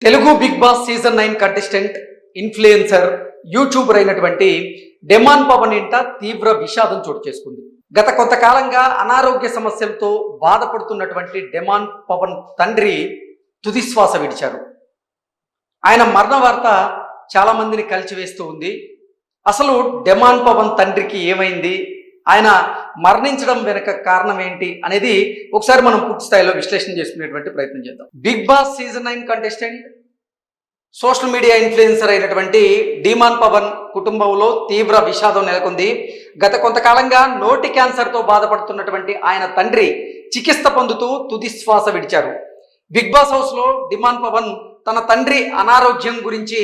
Telugu Bigg boss season 9 contestant influencer YouTuber అయినటువంటి Demon Pavan ఇంట తీవ్ర విషాదం చోటు చేసుకుంది. గత కొంతకాలంగా అనారోగ్య సమస్యలతో బాధపడుతున్నటువంటి డెమాన్ పవన్ తండ్రి తుదిశ్వాస విడిచారు. ఆయన మరణ వార్త చాలా మందిని కలిచివేస్తూ ఉంది. అసలు డెమాన్ పవన్ తండ్రికి ఏమైంది, ఆయన మరణించడం వెనుక కారణం ఏంటి అనేది ఒకసారి మనం పూర్తి స్థాయిలో విశ్లేషణ చేసుకునేటువంటి ప్రయత్నం చేద్దాం. Bigg boss season 9 contestant social media influencer అయినటువంటి డెమాన్ పవన్ కుటుంబంలో తీవ్ర విషాదం నెలకొంది. గత కొంతకాలంగా నోటి క్యాన్సర్తో బాధపడుతున్నటువంటి ఆయన తండ్రి చికిత్స పొందుతూ తుది శ్వాస విడిచారు. బిగ్ బాస్ హౌస్లో డెమాన్ పవన్ తన తండ్రి అనారోగ్యం గురించి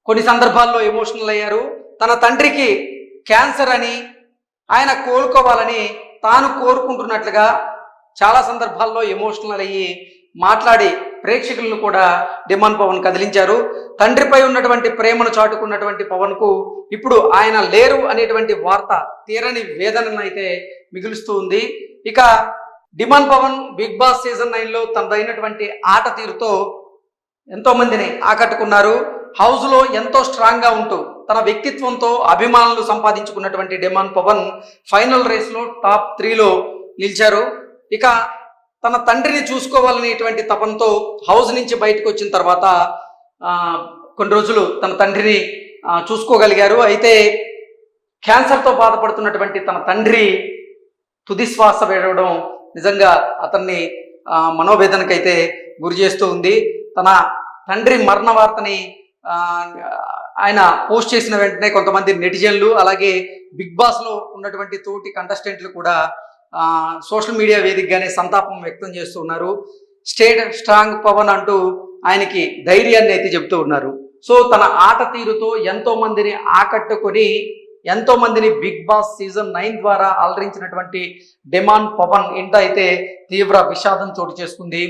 కొన్ని సందర్భాల్లో ఎమోషనల్ అయ్యారు. తన తండ్రికి క్యాన్సర్ అని, ఆయన కోలుకోవాలని తాను కోరుకుంటున్నట్లుగా చాలా సందర్భాల్లో ఎమోషనల్ అయ్యి మాట్లాడి ప్రేక్షకులను కూడా డెమాన్ పవన్ కదిలించారు. తండ్రిపై ఉన్నటువంటి ప్రేమను చాటుకున్నటువంటి పవన్కు ఇప్పుడు ఆయన లేరు అనేటువంటి వార్త తీరని వేదనను అయితే మిగులుస్తూ ఉంది. ఇక demon Pavan Bigg boss season 9లో తనదైనటువంటి ఆట తీరుతో ఎంతో మందిని ఆకట్టుకున్నారు. హౌస్లో ఎంతో స్ట్రాంగ్గా ఉంటూ తన వ్యక్తిత్వంతో అభిమానులు సంపాదించుకున్నటువంటి డెమాన్ పవన్ ఫైనల్ రేస్లో టాప్ 3లో నిలిచారు. ఇక తన తండ్రిని చూసుకోవాలనేటువంటి తపనతో హౌస్ నుంచి బయటకు వచ్చిన తర్వాత కొన్ని రోజులు తన తండ్రిని చూసుకోగలిగారు. అయితే క్యాన్సర్తో బాధపడుతున్నటువంటి తన తండ్రి తుదిశ్వాస విడవడం నిజంగా అతన్ని మనోవేదనకైతే గురి చేస్తూ ఉంది. తన తండ్రి మరణ వార్తని ఆయన పోస్ట్ చేసిన వెంటనే కొంతమంది నెటిజన్లు, అలాగే బిగ్ బాస్లో ఉన్నటువంటి తోటి కంటెస్టెంట్లు కూడా సోషల్ మీడియా వేదికగానే సంతాపం వ్యక్తం చేస్తూ ఉన్నారు. స్టేట్ స్ట్రాంగ్ పవన్ అంటూ ఆయనకి ధైర్యాన్ని అయితే చెబుతూ ఉన్నారు. సో తన ఆట తీరుతో ఎంతో మందిని ఆకట్టుకొని ఎంతో మందిని బిగ్ బాస్ సీజన్ 9 ద్వారా అలరించినటువంటి డెమాన్ పవన్ ఇంట అయితే తీవ్ర విషాదం చోటు చేసుకుంది.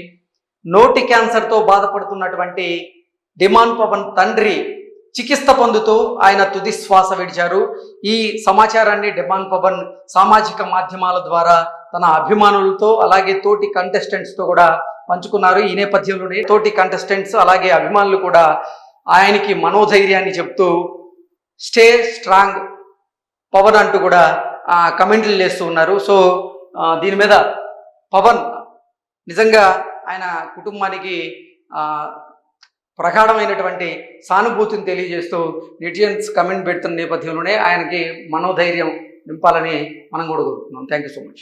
నోటి క్యాన్సర్తో బాధపడుతున్నటువంటి డెమాన్ పవన్ తండ్రి చికిత్స పొందుతూ ఆయన తుది శ్వాస విడిచారు. ఈ సమాచారాన్ని డెమాన్ పవన్ సామాజిక మాధ్యమాల ద్వారా తన అభిమానులతో అలాగే తోటి కంటెస్టెంట్స్తో కూడా పంచుకున్నారు. ఈ నేపథ్యంలోనే తోటి కంటెస్టెంట్స్ అలాగే అభిమానులు కూడా ఆయనకి మనోధైర్యాన్ని చెప్తూ స్టే స్ట్రాంగ్ పవన్ అంటూ కూడా కమెంట్లు చేస్తూ ఉన్నారు. సో దీని మీద పవన్ నిజంగా ఆయన కుటుంబానికి ప్రగాఢమైనటువంటి సానుభూతిని తెలియజేస్తూ నెటిజన్స్ కమెంట్ పెడుతున్న నేపథ్యంలోనే ఆయనకి మనోధైర్యం నింపాలని మనం కూడా కోరుకుంటున్నాం. Thank you so much.